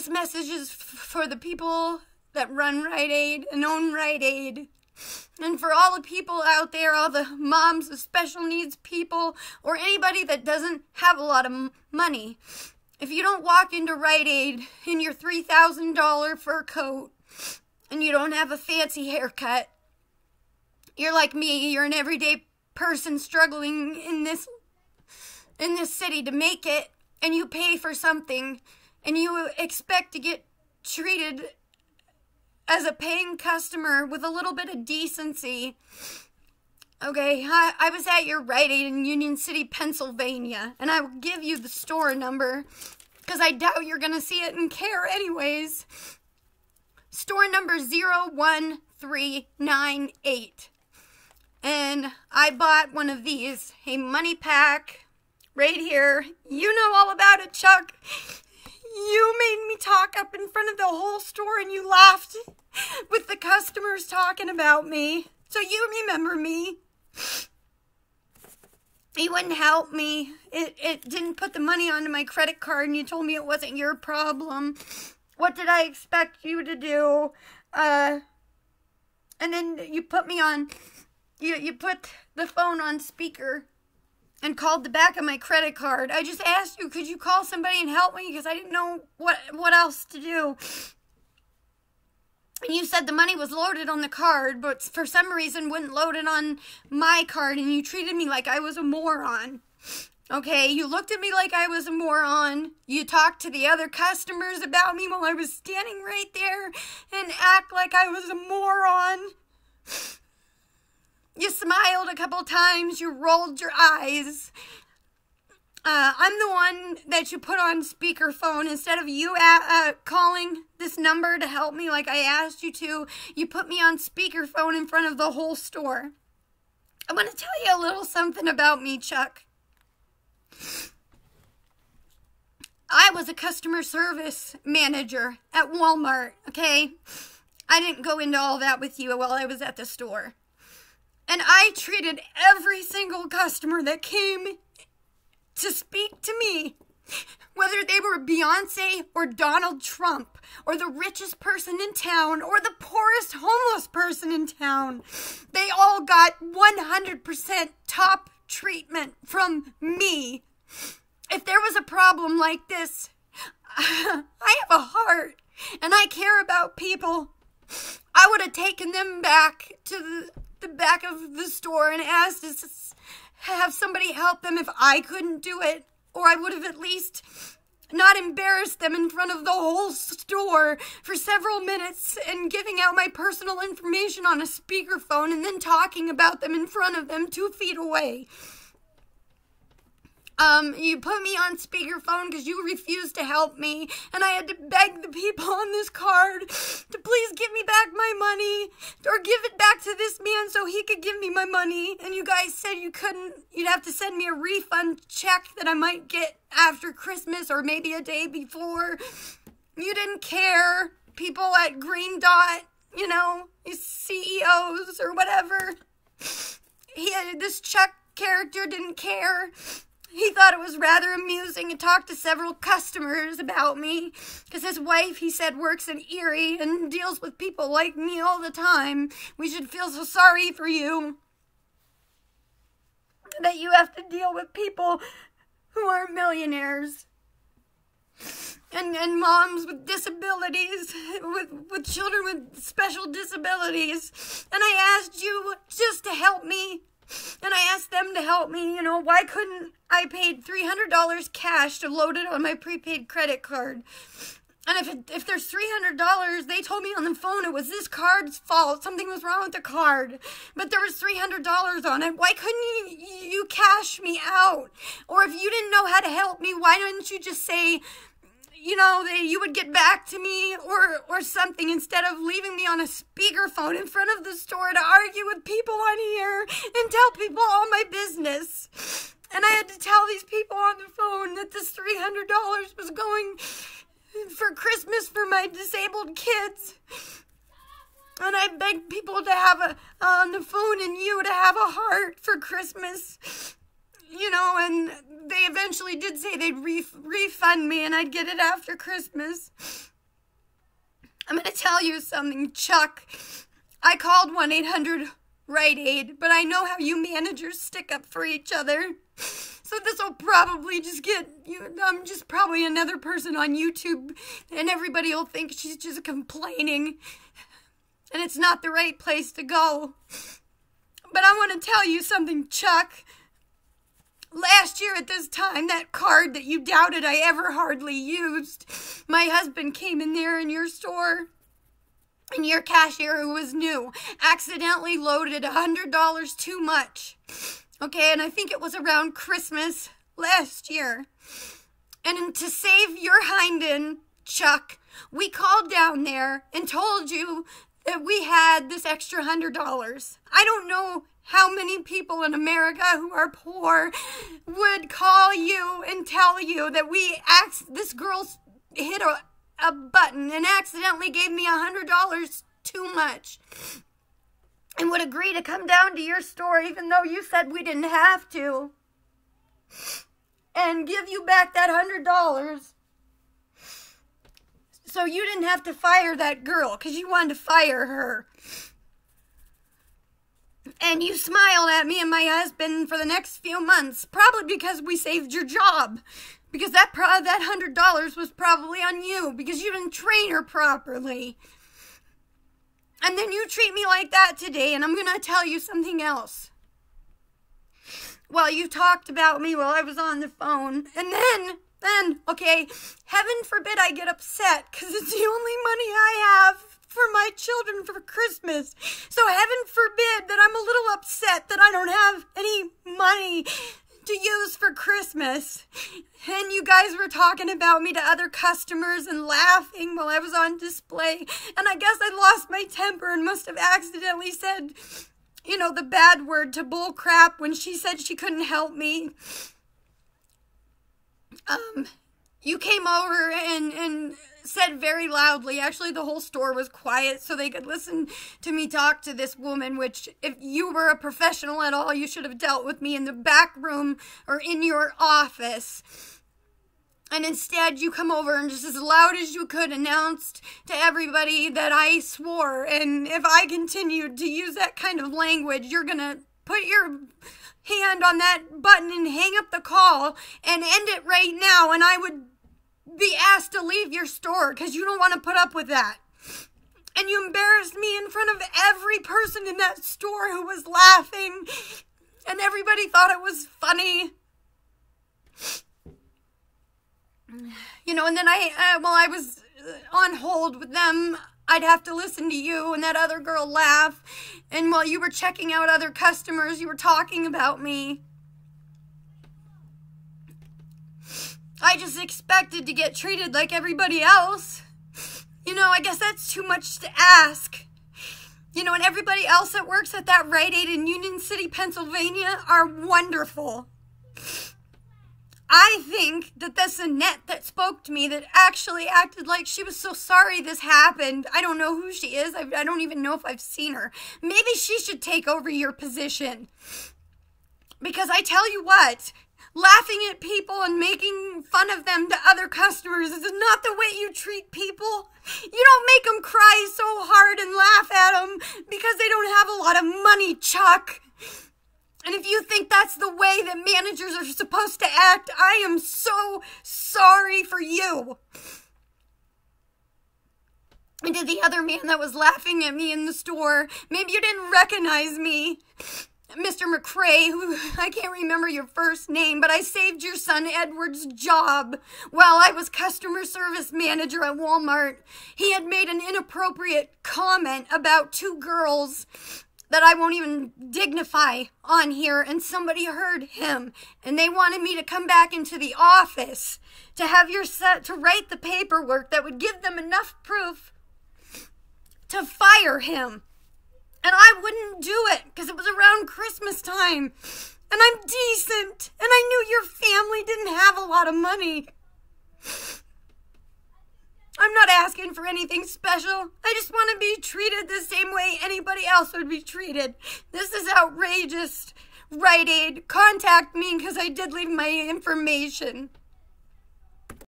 this message is for the people that run Rite-Aid and own Rite-Aid. And for all the people out there, all the moms of special needs people, or anybody that doesn't have a lot of money. If you don't walk into Rite-Aid in your $3,000 fur coat, and you don't have a fancy haircut, you're like me, you're an everyday person struggling in this city to make it, and you pay for something, and you expect to get treated as a paying customer with a little bit of decency. Okay, I was at your Rite-Aid in Union City, Pennsylvania, and I will give you the store number, because I doubt you're going to see it and care anyways. Store number 01398. And I bought one of these, a money pack, right here. You know all about it, Chuck. You made me talk up in front of the whole store, and you laughed with the customers talking about me. So you remember me. You wouldn't help me. It didn't put the money onto my credit card, and you told me it wasn't your problem. What did I expect you to do? And then you put me on, you put the phone on speaker and called the back of my credit card. I just asked you, could you call somebody and help me? Because I didn't know what else to do. And you said the money was loaded on the card, but for some reason wouldn't load it on my card, and you treated me like I was a moron. Okay, you looked at me like I was a moron. You talked to the other customers about me while I was standing right there and act like I was a moron. You smiled a couple times. You rolled your eyes. I'm the one that you put on speakerphone. Instead of you calling this number to help me like I asked you to, you put me on speakerphone in front of the whole store. I want to tell you a little something about me, Chuck. I was a customer service manager at Walmart, okay? I didn't go into all that with you while I was at the store. And I treated every single customer that came to speak to me, whether they were Beyonce or Donald Trump or the richest person in town or the poorest homeless person in town. They all got 100% top treatment from me. If there was a problem like this, I have a heart and I care about people. I would have taken them back to the back of the store and asked to have somebody help them if I couldn't do it. Or I would have at least not embarrassed them in front of the whole store for several minutes and giving out my personal information on a speakerphone and then talking about them in front of them 2 feet away. You put me on speakerphone because you refused to help me, and I had to beg the people on this card to please give me back my money, or give it back to this man so he could give me my money, and you guys said you couldn't. You'd have to send me a refund check that I might get after Christmas or maybe a day before. You didn't care. People at Green Dot, you know, CEOs or whatever. This Chuck character didn't care. He thought it was rather amusing and talked to several customers about me because his wife, he said, works in Erie and deals with people like me all the time. We should feel so sorry for you that you have to deal with people who aren't millionaires and moms with disabilities, with children with special disabilities. And I asked you just to help me. And I asked them to help me, you know, why couldn't I paid $300 cash to load it on my prepaid credit card? And if there's $300, they told me on the phone it was this card's fault. Something was wrong with the card. But there was $300 on it. Why couldn't you cash me out? Or if you didn't know how to help me, why didn't you just say, you know, that you would get back to me or something instead of leaving me on a speakerphone in front of the store to argue with people on here and tell people all my business. And I had to tell these people on the phone that this $300 was going for Christmas for my disabled kids. And I begged people to have on the phone and you to have a heart for Christmas. You know, and they eventually did say they'd refund me and I'd get it after Christmas. I'm going to tell you something, Chuck. I called 1-800-Rite-Aid, but I know how you managers stick up for each other. So this will probably just get you. I'm just probably another person on YouTube, and everybody will think she's just complaining. And it's not the right place to go. But I want to tell you something, Chuck. Last year at this time, that card that you doubted I ever hardly used, my husband came in there in your store, and your cashier, who was new, accidentally loaded $100 too much. Okay, and I think it was around Christmas last year. And to save your hind, Chuck, we called down there and told you that we had this extra $100. I don't know how many people in America who are poor would call you and tell you that this girl hit a button and accidentally gave me $100 too much, and would agree to come down to your store even though you said we didn't have to, and give you back that $100 so you didn't have to fire that girl, because you wanted to fire her. And you smiled at me and my husband for the next few months, probably because we saved your job. Because that $100 was probably on you, because you didn't train her properly. And then you treat me like that today, and I'm going to tell you something else. Well, you talked about me while I was on the phone, and then, okay, heaven forbid I get upset, because it's the only money I have for my children for Christmas. So heaven forbid that I'm a little upset that I don't have any money to use for Christmas. And you guys were talking about me to other customers and laughing while I was on display. And I guess I lost my temper and must have accidentally said, you know, the bad word to bull crap when she said she couldn't help me. You came over and said very loudly, actually the whole store was quiet so they could listen to me talk to this woman, which if you were a professional at all, you should have dealt with me in the back room or in your office. And instead you come over and just as loud as you could announced to everybody that I swore, and if I continued to use that kind of language, you're gonna put your hand on that button and hang up the call and end it right now, and I would be asked to leave your store because you don't want to put up with that. And you embarrassed me in front of every person in that store who was laughing, and everybody thought it was funny. You know, and then while I was on hold with them, I'd have to listen to you and that other girl laugh, and while you were checking out other customers, you were talking about me. I just expected to get treated like everybody else. You know, I guess that's too much to ask. You know, and everybody else that works at that Rite-Aid in Union City, Pennsylvania are wonderful. I think that that's Annette that spoke to me that actually acted like she was so sorry this happened. I don't know who she is. I don't even know if I've seen her. Maybe she should take over your position. Because I tell you what, laughing at people and making fun of them to other customers is not the way you treat people. You don't make them cry so hard and laugh at them because they don't have a lot of money, Chuck. And if you think that's the way that managers are supposed to act, I am so sorry for you. And to the other man that was laughing at me in the store, maybe you didn't recognize me. Mr. McCrae, who I can't remember your first name, but I saved your son Edward's job while I was customer service manager at Walmart. He had made an inappropriate comment about two girls that I won't even dignify on here, and somebody heard him, and they wanted me to come back into the office to have to write the paperwork that would give them enough proof to fire him. And I wouldn't do it because it was around Christmas time. And I'm decent. And I knew your family didn't have a lot of money. I'm not asking for anything special. I just want to be treated the same way anybody else would be treated. This is outrageous. Rite-Aid, contact me because I did leave my information.